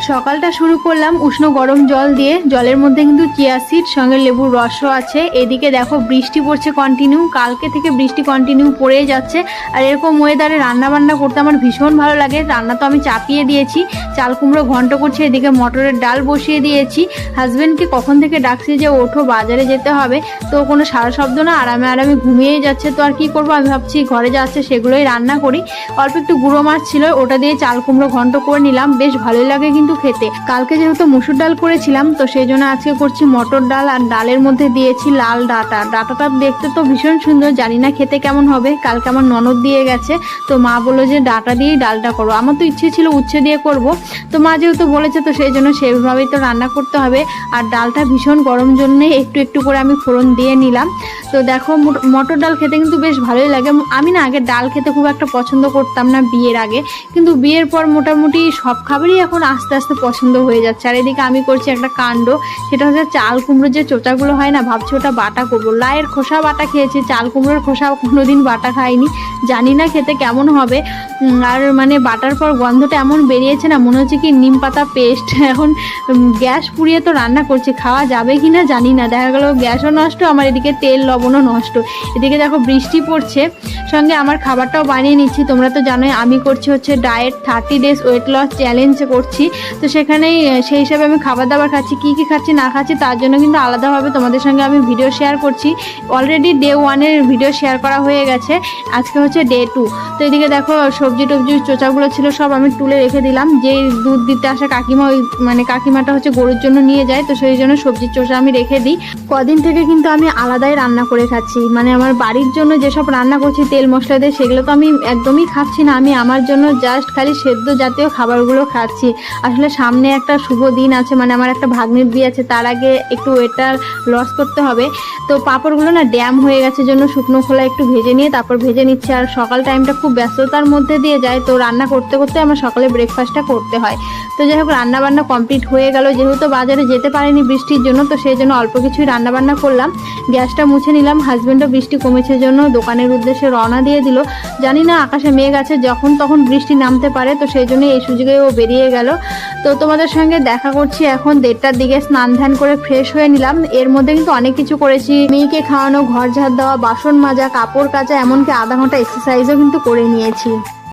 সকালটা শুরু করলাম উষ্ণ গরম জল দিয়ে। জলের মধ্যে কিন্তু চিয়া সিড সঙ্গে লেবুর রসও আছে। এদিকে দেখো বৃষ্টি পড়ছে কন্টিনিউ, কালকে থেকে বৃষ্টি কন্টিনিউ পড়েই যাচ্ছে। আর এরকম ওয়েদারে রান্না বান্না করতে আমার ভীষণ ভালো লাগে। রান্না তো আমি চাপিয়ে দিয়েছি, চাল কুমড়ো ঘন্ট করছি, এদিকে মটরের ডাল বসিয়ে দিয়েছি। হাজব্যান্ডকে কখন থেকে ডাকছি যে ওঠো বাজারে যেতে হবে, তো কোনো সারা শব্দ না, আরামে আরামে ঘুমিয়েই যাচ্ছে। তো আর কি করবো, আমি ভাবছি ঘরে যাচ্ছে সেগুলোই রান্না করি। অল্প একটু গুঁড়ো মাছ ছিল, ওটা দিয়ে চাল কুমড়ো ঘন্ট করে নিলাম, বেশ ভালোই লাগে কিন্তু খেতে। কালকে যেহেতু মসুর ডাল করেছিলাম, তো সেই জন্য আজকে করছি মটর ডাল। আর ডালের মধ্যে দিয়েছি লাল ডাঁটা। ডাঁটাটা দেখতে তো ভীষণ সুন্দর, জানি না খেতে কেমন হবে। কালকে আমার ননদ দিয়ে গেছে, তো মা বললো যে ডাঁটা দিয়েই ডালটা করো। আমার তো ইচ্ছে ছিল উচ্ছে দিয়ে করব, তো মা যেহেতু বলেছে তো সেই জন্য সেইভাবেই তো রান্না করতে হবে। আর ডালটা ভীষণ গরম জন্যে একটু একটু করে আমি ফোড়ন দিয়ে নিলাম। তো দেখো মটর ডাল খেতে কিন্তু বেশ ভালোই লাগে। আমি না আগে ডাল খেতে খুব একটা পছন্দ করতাম না বিয়ের আগে, কিন্তু বিয়ের পর মোটামুটি সব খাবারই এখন আস্তে আস্তে পছন্দ হয়ে যাচ্ছে। আর এদিকে আমি করছি একটা কাণ্ড, সেটা হচ্ছে চাল কুমড়োর যে চোচাগুলো হয় না, ভাবছি ওটা বাটা করবো। লাইয়ের খোসা বাটা খেয়েছি, চাল কুমড়োর খোসা কোনোদিন বাটা খাইনি, জানি না খেতে কেমন হবে। আর মানে বাটার পর গন্ধটা এমন বেরিয়েছে না, মনে হচ্ছে কি নিম পাতা পেস্ট। এখন গ্যাস পুড়িয়ে তো রান্না করছি, খাওয়া যাবে কি না জানি না। দেখা গেল গ্যাসও নষ্ট, আমার এদিকে তেল লবণও নষ্ট। এদিকে দেখো বৃষ্টি পড়ছে, সঙ্গে আমার খাবারটাও বানিয়ে নিচ্ছি। তোমরা তো জানোই আমি করছি হচ্ছে diet 30 days weight loss challenge করছি, তো সেখানেই সেই হিসাবে আমি খাবার দাবার খাচ্ছি। কী কী খাচ্ছি না খাচ্ছি তার জন্য কিন্তু আলাদাভাবে তোমাদের সঙ্গে আমি ভিডিও শেয়ার করছি। অলরেডি ডে 1-এর ভিডিও শেয়ার করা হয়ে গেছে, আজকে হচ্ছে ডে 2। তো এদিকে দেখো সবজি টবজির চোচাগুলো ছিল সব আমি তুলে রেখে দিলাম। যে দুধ দিতে আসে কাকিমা, ওই মানে কাকিমাটা হচ্ছে গরুর জন্য নিয়ে যায়, তো সেই জন্য সবজির চোচা আমি রেখে দিই। কদিন থেকে কিন্তু আমি আলাদাই রান্না করে খাচ্ছি, মানে আমার বাড়ির জন্য যেসব রান্না করছি তেল মশলা দিয়ে সেগুলো তো আমি একদমই খাচ্ছি না। আমি আমার জন্য জাস্ট খালি সেদ্ধ জাতীয় খাবারগুলো খাচ্ছি। আসলে সামনে একটা শুভ দিন আছে, মানে আমার একটা ভাগ্নের বিয়ে আছে, তার আগে একটু ওয়েটটা লস করতে হবে। তো পাঁপড়গুলো না ড্যাম হয়ে গেছে জন্য শুকনো খোলা একটু ভেজে নিয়ে তারপর ভেজে নিচ্ছে। আর সকাল টাইমটা খুব ব্যস্ততার মধ্যে দিয়ে যায়, তো রান্না করতে করতে আমার সকালে ব্রেকফাস্টটা করতে হয়। তো যাই হোক রান্না বান্না কমপ্লিট হয়ে গেল। যেহেতু বাজারে যেতে পারিনি বৃষ্টির জন্য, তো সেই জন্য অল্প কিছুই রান্না বান্না করলাম। গ্যাসটা মুছে নিলাম। হাজব্যান্ডও বৃষ্টি কমেছে জন্য দোকানের উদ্দেশ্যে রওনা দিয়ে দিল। জানি না আকাশে মেঘ আছে, যখন তখন বৃষ্টি নামতে পারে, তো সেই জন্য এই সুযোগে ও বেরিয়ে গেল। তো তোমাদের সঙ্গে দেখা করছি এখন 1:30টার দিকে। স্নান ধ্যান করে ফ্রেশ হয়ে নিলাম। এর মধ্যে কিন্তু অনেক কিছু করেছি, মেয়েকে খাওয়ানো, ঘর ঝাড় দেওয়া, বাসন মাজা, কাপড় কাচা, এমনকি আধা ঘন্টা এক্সারসাইজও কিন্তু করে নিয়েছি।